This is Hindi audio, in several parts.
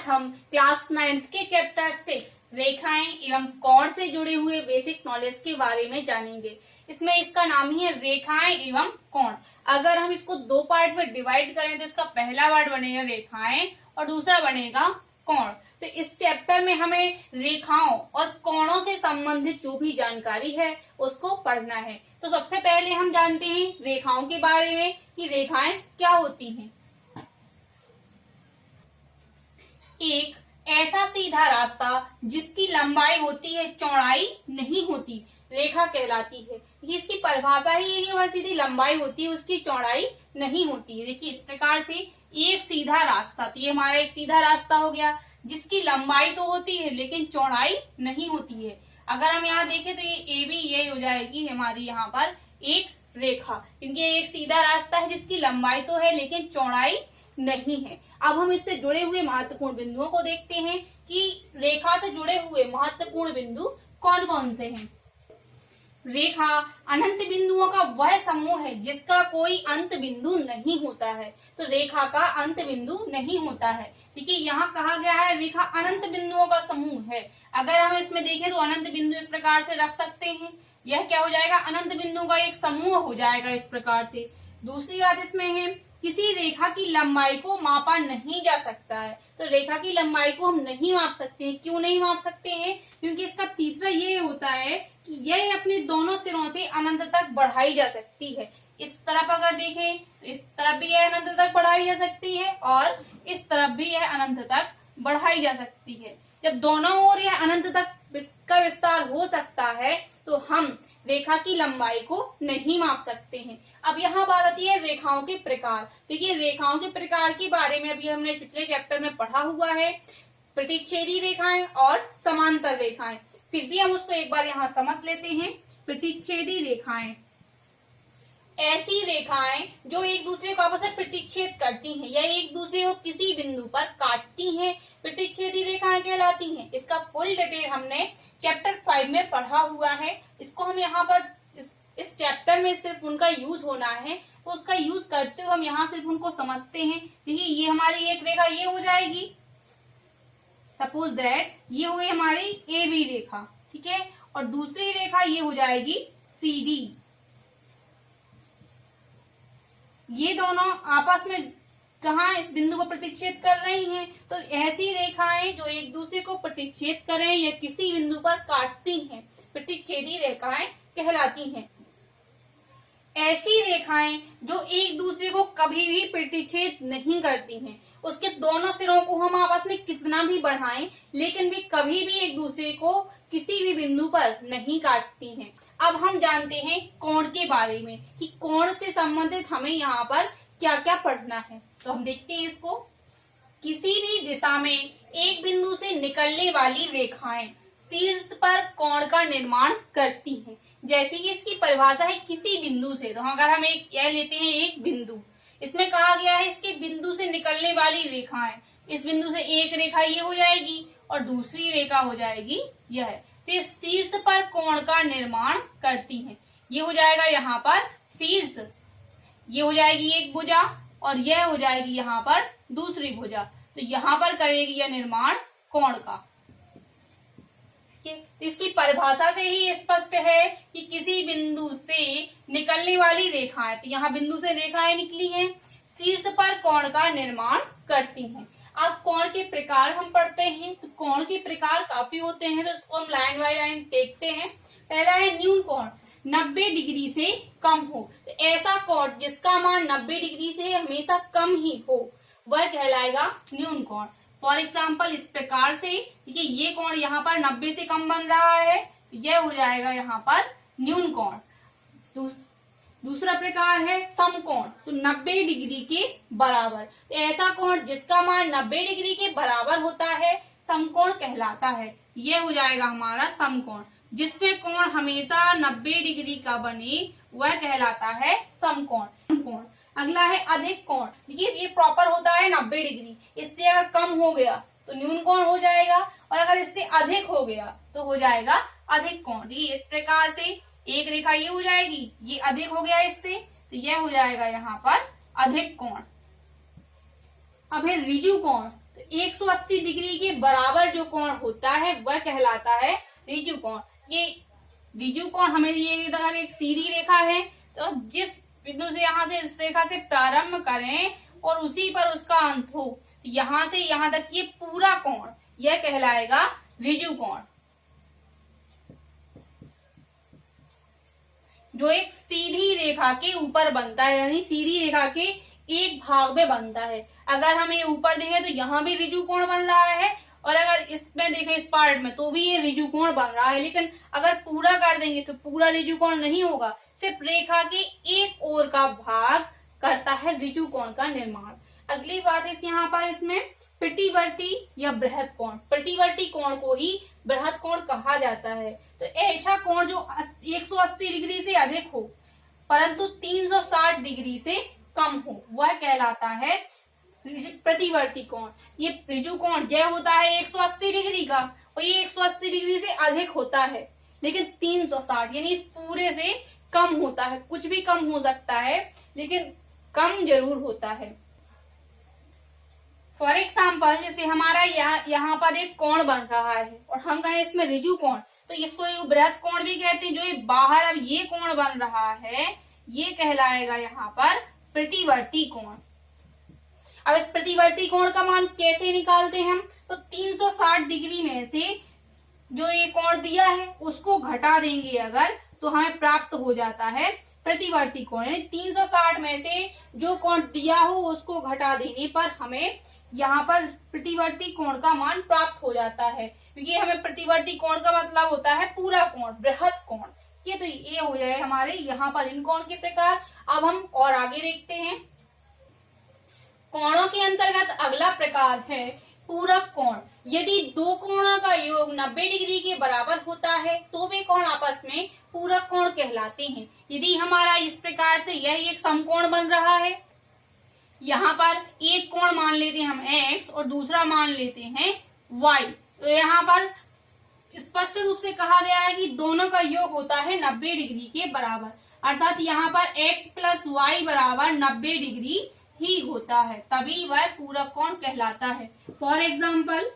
हम क्लास 9th के चैप्टर 6 रेखाएं एवं कोण से जुड़े हुए बेसिक नॉलेज के बारे में जानेंगे। इसमें इसका नाम ही है रेखाएं एवं कोण। अगर हम इसको दो पार्ट में डिवाइड करें तो इसका पहला पार्ट बनेगा रेखाएं और दूसरा बनेगा कोण। तो इस चैप्टर में हमें रेखाओं और कोणों से संबंधित जो भी जानकारी है उसको पढ़ना है। तो सबसे पहले हम जानते हैं रेखाओं के बारे में कि रेखाएं क्या होती हैं। एक ऐसा सीधा रास्ता जिसकी लंबाई होती है चौड़ाई नहीं होती रेखा कहलाती है। इसकी परिभाषा ही है कि वह सीधी लंबाई होती है, उसकी चौड़ाई नहीं होती है। देखिए इस प्रकार से एक सीधा रास्ता, तो ये हमारा एक सीधा रास्ता हो गया जिसकी लंबाई तो होती है लेकिन चौड़ाई नहीं होती है। अगर हम यहाँ देखें तो ये AB ये हो जाएगी हमारी यहाँ पर एक रेखा, क्योंकि ये एक सीधा रास्ता है जिसकी लंबाई तो है लेकिन चौड़ाई नहीं है। अब हम इससे जुड़े हुए महत्वपूर्ण बिंदुओं को देखते हैं कि रेखा से जुड़े हुए महत्वपूर्ण बिंदु कौन कौन से हैं। रेखा अनंत बिंदुओं का वह समूह है जिसका कोई अंत बिंदु नहीं होता है। तो रेखा का अंत बिंदु नहीं होता है। देखिए यहाँ कहा गया है रेखा अनंत बिंदुओं का समूह है। अगर हम इसमें देखें तो अनंत बिंदु इस प्रकार से रख सकते हैं। यह क्या हो जाएगा, अनंत बिंदुओं का एक समूह हो जाएगा इस प्रकार से। दूसरी बात इसमें है किसी रेखा की लंबाई को मापा नहीं जा सकता है। तो रेखा की लंबाई को हम नहीं माप सकते हैं। क्यों नहीं माप सकते हैं, क्योंकि इसका तीसरा ये होता है कि यह अपने दोनों सिरों से अनंत तक बढ़ाई जा सकती है। इस तरफ अगर देखें तो इस तरफ भी यह अनंत तक बढ़ाई जा सकती है और इस तरफ भी यह अनंत तक बढ़ाई जा सकती है। जब दोनों ओर यह अनंत तक का विस्तार हो सकता है तो हम रेखा की लंबाई को नहीं माप सकते हैं। अब यहाँ बात आती है रेखाओं के प्रकार। देखिए रेखाओं के प्रकार के बारे में अभी हमने पिछले चैप्टर में पढ़ा हुआ है, प्रतिच्छेदी रेखाएं और समांतर रेखाएं। फिर भी हम उसको एक बार यहाँ समझ लेते हैं। प्रतिच्छेदी रेखाएं ऐसी रेखाएं जो एक दूसरे को आपस में प्रतिच्छेद करती हैं या एक दूसरे को किसी बिंदु पर काटती हैं, प्रतिच्छेदी रेखाएं कहलाती हैं। इसका फुल डिटेल हमने चैप्टर 5 में पढ़ा हुआ है। इसको हम यहाँ पर इस चैप्टर में सिर्फ उनका यूज होना है, तो उसका यूज करते हुए हम यहाँ सिर्फ उनको समझते हैं। देखिए ये हमारी एक रेखा ये हो जाएगी, सपोज दैट ये हो गई हमारी AB रेखा, ठीक है, और दूसरी रेखा ये हो जाएगी CD। ये दोनों आपस में कहा इस बिंदु को प्रतिच्छेद कर रही हैं। तो ऐसी रेखाएं जो एक दूसरे को प्रतिच्छेद करें या किसी बिंदु पर काटती हैं प्रतिच्छेदी रेखाएं कहलाती हैं। ऐसी रेखाएं जो एक दूसरे को कभी भी प्रतिच्छेद नहीं करती हैं, उसके दोनों सिरों को हम आपस में कितना भी बढ़ाएं लेकिन भी कभी भी एक दूसरे को किसी भी बिंदु पर नहीं काटती हैं। अब हम जानते हैं कोण के बारे में कि कोण से संबंधित हमें यहाँ पर क्या क्या पढ़ना है। तो हम देखते हैं इसको। किसी भी दिशा में एक बिंदु से निकलने वाली रेखाएं शीर्ष पर कोण का निर्माण करती हैं। जैसे कि इसकी परिभाषा है किसी बिंदु से, तो अगर हम एक यह लेते हैं एक बिंदु, इसमें कहा गया है इसके बिंदु से निकलने वाली रेखाएं, इस बिंदु से एक रेखा ये हो जाएगी और दूसरी रेखा हो जाएगी यह। तो ये शीर्ष पर कोण का निर्माण करती हैं। ये हो जाएगा यहाँ पर शीर्ष, ये हो जाएगी एक भुजा और यह हो जाएगी यहाँ पर दूसरी भुजा। तो यहाँ पर करेगी यह निर्माण कोण का। तो इसकी परिभाषा से ही स्पष्ट है कि किसी बिंदु से निकलने वाली रेखाएं, तो यहाँ बिंदु से रेखाएं निकली हैं, शीर्ष पर कोण का निर्माण करती हैं। अब कोण के प्रकार हम पढ़ते हैं। तो कोण के प्रकार काफी होते हैं, तो इसको हम लाइन बाय लाइन देखते हैं। पहला है न्यून कोण, 90 डिग्री से कम हो। तो ऐसा कोण जिसका मान 90 डिग्री से हमेशा कम ही हो वह कहलाएगा न्यून कोण। फॉर एग्जाम्पल इस प्रकार से देखिए ये कोण यहाँ पर 90 से कम बन रहा है, यह हो जाएगा यहाँ पर न्यून कोण। दूसरा प्रकार है समकोण, तो 90 डिग्री के बराबर। तो ऐसा कोण जिसका मान 90 डिग्री के बराबर होता है समकोण कहलाता है। यह हो जाएगा हमारा समकोण। जिसपे कोण हमेशा 90 डिग्री का बने वह कहलाता है समकोण। अगला है अधिक कोण। देखिए ये प्रॉपर होता है 90 डिग्री, इससे अगर कम हो गया तो न्यून कोण हो जाएगा और अगर इससे अधिक हो गया तो हो जाएगा अधिक कोण। ये इस प्रकार से एक रेखा ये हो जाएगी, ये अधिक हो गया इससे, तो यह हो जाएगा यहाँ पर अधिक कोण। अब है ऋजु कोण। तो 180 डिग्री के बराबर जो कोण होता है वह कहलाता है ऋजु कोण। ये ऋजु कोण हमें ये अगर एक सीधी रेखा है तो जिस बिंदु से यहाँ से इस रेखा से प्रारंभ करें और उसी पर उसका अंत हो, तो यहाँ से यहाँ तक ये पूरा कोण यह कहलाएगा ऋजु कोण, जो एक सीधी रेखा के ऊपर बनता है, यानी सीधी रेखा के एक भाग में बनता है। अगर हम ये ऊपर देखें तो यहाँ भी ऋजु कोण बन रहा है, और अगर इसमें देखें इस पार्ट में तो भी ये ऋजु कोण बन रहा है। लेकिन अगर पूरा कर देंगे तो पूरा ऋजु कोण नहीं होगा, सिर्फ रेखा के एक ओर का भाग करता है ऋजु कोण का निर्माण। अगली बात इस यहाँ पर इसमें प्रतिवर्ती या बृहद कोण, प्रतिवर्ती कोण को ही बृहद कोण कहा जाता है। तो ऐसा कोण जो 180 डिग्री से अधिक हो परंतु 360 डिग्री से कम हो वह कहलाता है प्रतिवर्ती कोण। ये ऋजु कोण यह होता है 180 डिग्री का, और ये 180 डिग्री से अधिक होता है, लेकिन 360 यानी इस पूरे से कम होता है। कुछ भी कम हो सकता है लेकिन कम जरूर होता है। फॉर एग्जाम्पल जैसे हमारा यहाँ पर एक कोण बन रहा है और हम कहें इसमें ऋजु कोण, तो इसको एक बृहद कोण भी कहते हैं। जो ये बाहर अब ये कोण बन रहा है ये कहलाएगा यहाँ पर प्रतिवर्ती कोण। अब इस प्रतिवर्ती कोण का मान कैसे निकालते हैं हम, तो 360 डिग्री में से जो ये कोण दिया है उसको घटा देंगे अगर, तो हमें प्राप्त हो जाता है प्रतिवर्ती कोण। यानी 360 में से जो कोण दिया हो उसको घटा देने पर हमें यहाँ पर प्रतिवर्ती कोण का मान प्राप्त हो जाता है, क्योंकि हमें प्रतिवर्ती कोण का मतलब होता है पूरा कोण, बृहद कोण। तो ये हो जाए हमारे यहाँ पर इन कोण के प्रकार। अब हम और आगे देखते हैं। कोणों के अंतर्गत अगला प्रकार है पूरक कोण। यदि दो कोणों का योग 90 डिग्री के बराबर होता है तो वे कोण आपस में पूरक कोण कहलाते हैं। यदि हमारा इस प्रकार से यह एक समकोण बन रहा है, यहाँ पर एक कोण मान लेते हैं हम x और दूसरा मान लेते हैं y, तो यहाँ पर स्पष्ट रूप से कहा गया है कि दोनों का योग होता है 90 डिग्री के बराबर, अर्थात यहाँ पर x प्लस वाई बराबर 90 डिग्री ही होता है, तभी वह पूरक कोण कहलाता है। फॉर एग्जाम्पल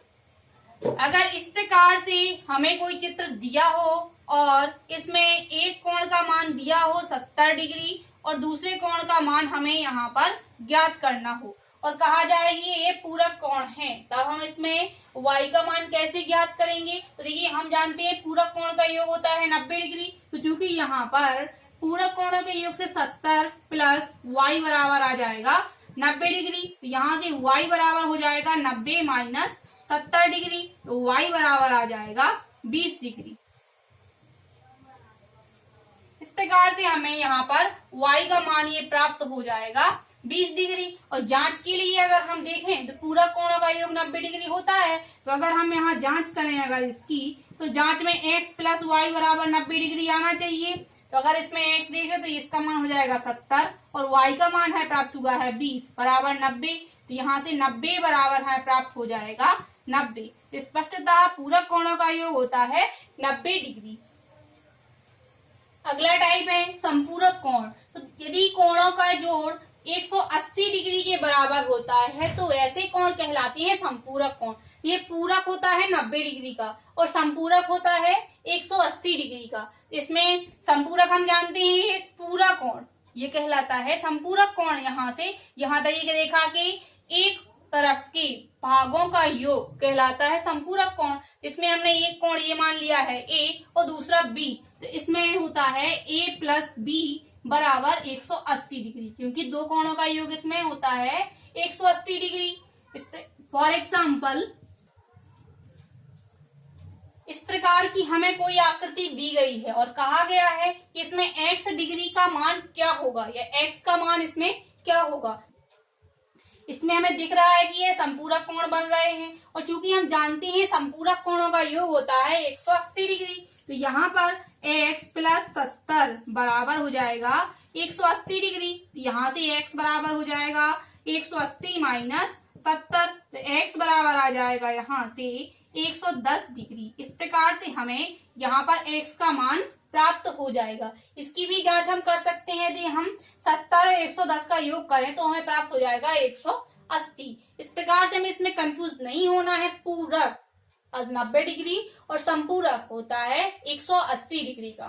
अगर इस प्रकार से हमें कोई चित्र दिया हो और इसमें एक कोण का मान दिया हो 70 डिग्री और दूसरे कोण का मान हमें यहाँ पर ज्ञात करना हो और कहा जाए कि ये पूरक कोण है, तब हम इसमें y का मान कैसे ज्ञात करेंगे। तो देखिए हम जानते हैं पूरक कोण का योग होता है 90 डिग्री, तो चूंकि यहाँ पर पूरक कोणों के योग से 70 प्लस y बराबर आ जाएगा 90 डिग्री, तो यहाँ से y बराबर हो जाएगा 90 माइनस 70 डिग्री, तो y बराबर आ जाएगा 20 डिग्री। इस प्रकार से हमें यहाँ पर y का मान ये प्राप्त हो जाएगा 20 डिग्री। और जांच के लिए अगर हम देखें तो पूरक कोणों का योग 90 डिग्री होता है, तो अगर हम यहाँ जांच करें अगर इसकी, तो जांच में x प्लस वाई बराबर 90 डिग्री आना चाहिए। तो अगर इसमें x देखें तो इसका मान हो जाएगा 70 और y का मान है प्राप्त हुआ है 20 बराबर 90, तो यहाँ से 90 बराबर है प्राप्त हो जाएगा 90। स्पष्टतः पूरक कोणों का योग होता है 90 डिग्री। अगला टाइप है संपूरक कोण। तो यदि कोणों का जोड़ 180 डिग्री के बराबर होता है तो ऐसे कोण कहलाते हैं संपूरक कोण। ये पूरक होता है 90 डिग्री का और संपूरक होता है 180 डिग्री का। इसमें संपूरक हम जानते हैं पूरा कोण ये कहलाता है संपूरक कोण। यहाँ से यहाँ तक एक रेखा के एक तरफ के भागों का योग कहलाता है संपूरक कोण। इसमें हमने एक कोण ये मान लिया है a और दूसरा b, तो इसमें होता है a प्लस b बराबर 180 डिग्री, क्योंकि दो कोणों का योग इसमें होता है 180 डिग्री। फॉर एग्जाम्पल इस प्रकार की हमें कोई आकृति दी गई है और कहा गया है कि इसमें x डिग्री का मान क्या होगा या x का मान इसमें क्या होगा। इसमें हमें दिख रहा है कि ये संपूरक कोण बन रहे हैं और चूंकि हम जानते हैं संपूरक कोणों का योग होता है 180 डिग्री, तो यहाँ पर x प्लस 70 बराबर हो जाएगा 180 डिग्री। तो यहाँ से x बराबर हो जाएगा 180 माइनस 70, तो x बराबर आ जाएगा यहाँ से 110 डिग्री। इस प्रकार से हमें यहाँ पर x का मान प्राप्त हो जाएगा। इसकी भी जांच हम कर सकते हैं। यदि हम 70 और 110 का योग करें तो हमें प्राप्त हो जाएगा 180। इस प्रकार प्रकार से हमें इसमें कंफ्यूज नहीं होना है। पूरक 90 डिग्री और संपूरक होता है 180 डिग्री का।